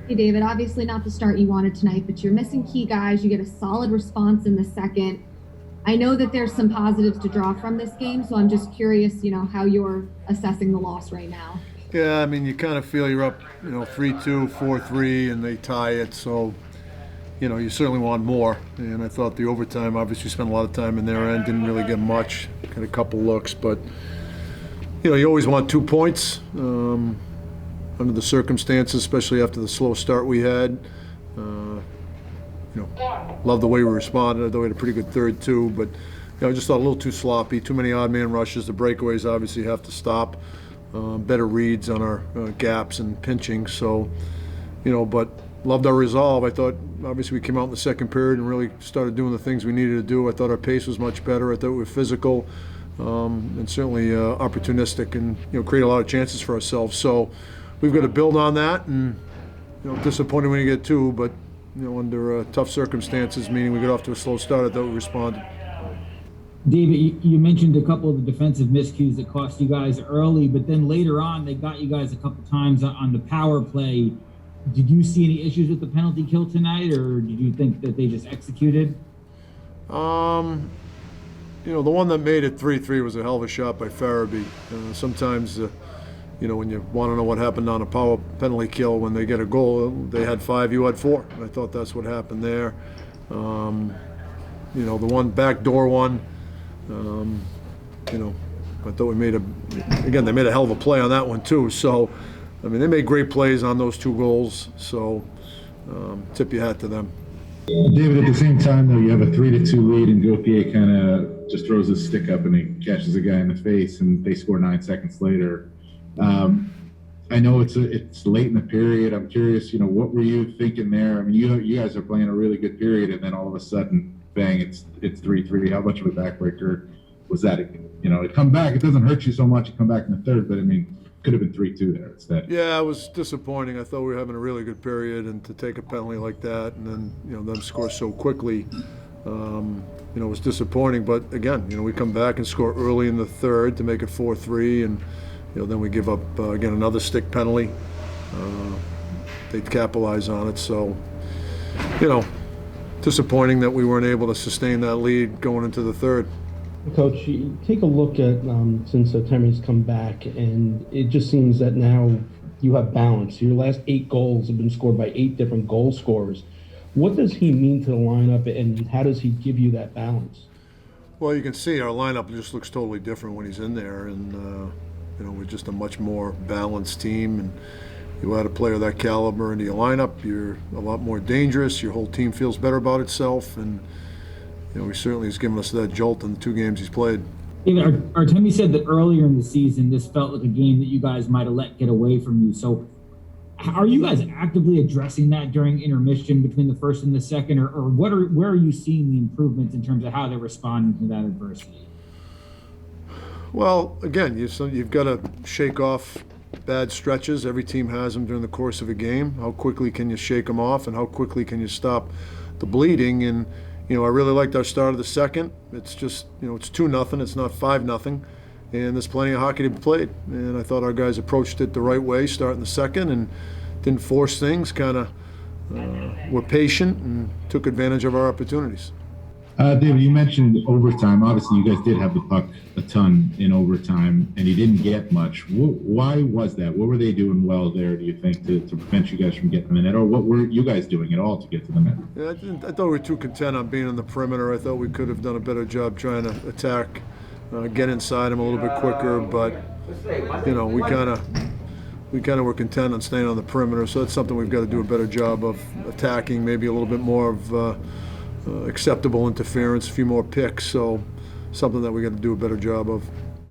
Hey, David, obviously not the start you wanted tonight, but you're missing key guys. You get a solid response in the second. I know that there's some positives to draw from this game, so I'm just curious, how you're assessing the loss right now. Yeah, I mean, you kind of feel you're up, 3-2, 4-3, and they tie it. So, you certainly want more. And I thought the overtime, obviously, spent a lot of time in their end, didn't really get much, got a couple looks. But, you always want 2 points under the circumstances, especially after the slow start we had. Love the way we responded. I thought we had a pretty good third, too. But, I just thought a little too sloppy, too many odd man rushes. The breakaways obviously have to stop. Better reads on our gaps and pinching. So, but loved our resolve. I thought obviously we came out in the second period and really started doing the things we needed to do. I thought our pace was much better. I thought we were physical and certainly opportunistic and create a lot of chances for ourselves. So we've got to build on that. And disappointing when you get two, but under tough circumstances, meaning we got off to a slow start, I thought we responded. David, you mentioned a couple of the defensive miscues that cost you guys early, but then later on they got you guys a couple times on the power play. Did you see any issues with the penalty kill tonight, or did you think that they just executed? The one that made it 3-3 was a hell of a shot by Farabee. Sometimes, when you want to know what happened on a power penalty kill, when they get a goal, they had 5, you had 4. And I thought that's what happened there. The one backdoor one, I thought we made they made a hell of a play on that one too. So, I mean, they made great plays on those 2 goals. So, tip your hat to them. David, at the same time, though, you have a 3-2 lead, and Gauthier kind of just throws his stick up and he catches a guy in the face, and they score 9 seconds later. I know it's late in the period. I'm curious, what were you thinking there? I mean, you guys are playing a really good period, and then all of a sudden, bang, it's 3-3. How much of a backbreaker was that? It come back. It doesn't hurt you so much. You come back in the third, but I mean, could have been 3-2 there instead. Yeah, it was disappointing. I thought we were having a really good period, and to take a penalty like that, and then them score so quickly, it was disappointing. But again, we come back and score early in the third to make it 4-3, and then we give up again another stick penalty. They capitalize on it, so disappointing that we weren't able to sustain that lead going into the third. Coach, you take a look at since Tammy's come back, and it just seems that now you have balance. Your last 8 goals have been scored by 8 different goal scorers. What does he mean to the lineup, and how does he give you that balance? Well, you can see our lineup just looks totally different when he's in there, and we're just a much more balanced team. And you add a player of that caliber into your lineup, you're a lot more dangerous. Your whole team feels better about itself, and he certainly has given us that jolt in the 2 games he's played. Artemi said that earlier in the season, this felt like a game that you guys might have let get away from you. So are you guys actively addressing that during intermission between the first and the second, or where are you seeing the improvements in terms of how they're responding to that adversity? Well, again, you've got to shake off bad stretches. Every team has them during the course of a game. How quickly can you shake them off, and how quickly can you stop the bleeding? And I really liked our start of the second. It's just, it's 2-0. It's not 5-0. And there's plenty of hockey to be played. And I thought our guys approached it the right way, starting the second, and didn't force things, kind of were patient and took advantage of our opportunities. David, you mentioned overtime. Obviously, you guys did have the puck a ton in overtime, and you didn't get much. Why was that? What were they doing well there, do you think, to prevent you guys from getting the net? Or what were you guys doing at all to get to the net? Yeah, I thought we were too content on being on the perimeter. I thought we could have done a better job trying to attack, get inside them a little bit quicker. But, we kind of were content on staying on the perimeter. So that's something we've got to do a better job of attacking, maybe a little bit more of acceptable interference, a few more picks, so something that we got to do a better job of.